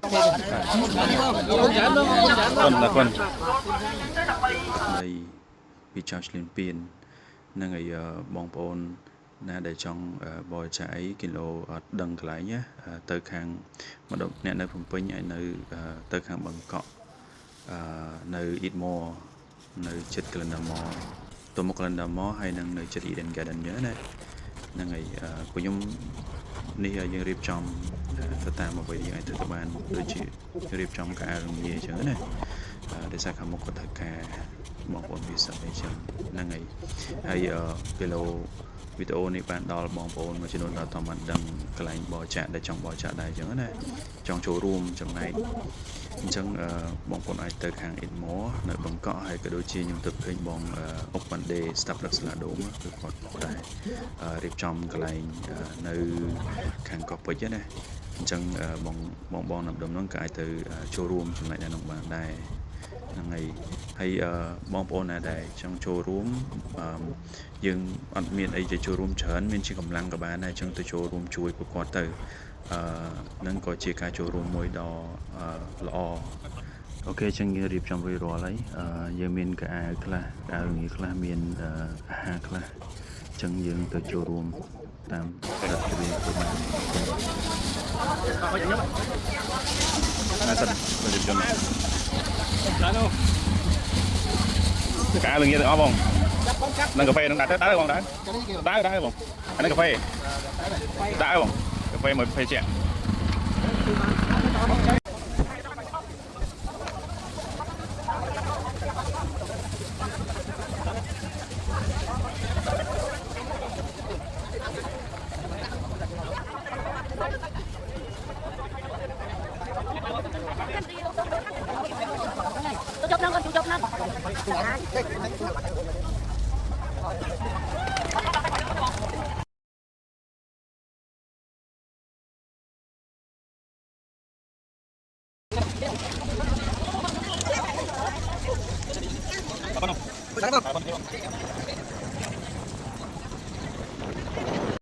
คนในពីចៅឆ្លៀនពៀននឹងឲ្យបងប្អូនណាដែលចង់បរិច្ចាគអីគីឡូអត់ដឹងកន្លែងណាទៅខាងម្ដុំអ្នកនៅភ្នំពេញហើយនៅទៅខាងបឹងកក់នៅ Eatmore នៅជិត Calendar Mall ទៅមុខ Calendar Mall ហើយនឹងនៅជិត Eden Garden អញ្ចឹងណាហ្នឹងហើយពួកខ្ញុំនេះយើងរៀបចំទៅតាមអ្វីដែលយើងអាចទៅបានដូចជារៀបចំការរំលាយអញ្ចឹងណាដោយសារខាងមុខគាត់ត្រូវការបងប្អូនវាសិនអីចឹងហ្នឹងហើយគីឡូវីដេអូនេះបានដល់បងប្អូនមួយចំនួនដល់តាមបានដឹងកន្លែងបរិច្ចាគដែលចង់បរិច្ចាគដែរអញ្ចឹងណាចង់ចូលរួមចំណែកអញ្ចឹងបងប្អូនអាចទៅខាង Eatmore នៅបឹងកក់ហើយក៏ដូចជាខ្ញុំទៅឃើញបងអុកបានដេ Staff រក្សាដូមគឺគាត់ដែររៀបចំកន្លែងនៅខាងកោះពេជ្រណាអញ្ចឹងបងនៅដំណឹងក៏អាចទៅចូលរួមចំណែកនៅក្នុងបានដែរហ្នឹងហើយបងប្អូនណាដែលចង់ចូលរួមយើងអត់មានអីទៅចូលរួមច្រើនមានជាកម្លាំងក៏បានដែរអញ្ចឹងទៅចូលរួមជួយពួកគាត់ទៅនឹងក៏ជាការចូលរួមមួយដ៏ល្អអូខេអញ្ចឹងយើងរៀបចំរួចរាល់ហើយយើងមានកាអាវខ្លះកាអាវងាយខ្លះមានអាហារខ្លះអញ្ចឹងយើងទៅចូលរួមតាមរដ្ឋាភិបាលទៅបានណាសិនទៅរៀបចំកាអាវងាយទៅអស់បងនឹងកាហ្វេនឹងដាក់ទៅបងដាក់បងអានេះកាហ្វេដាក់បងកាហ្វេមួយភេសជ្ជៈApa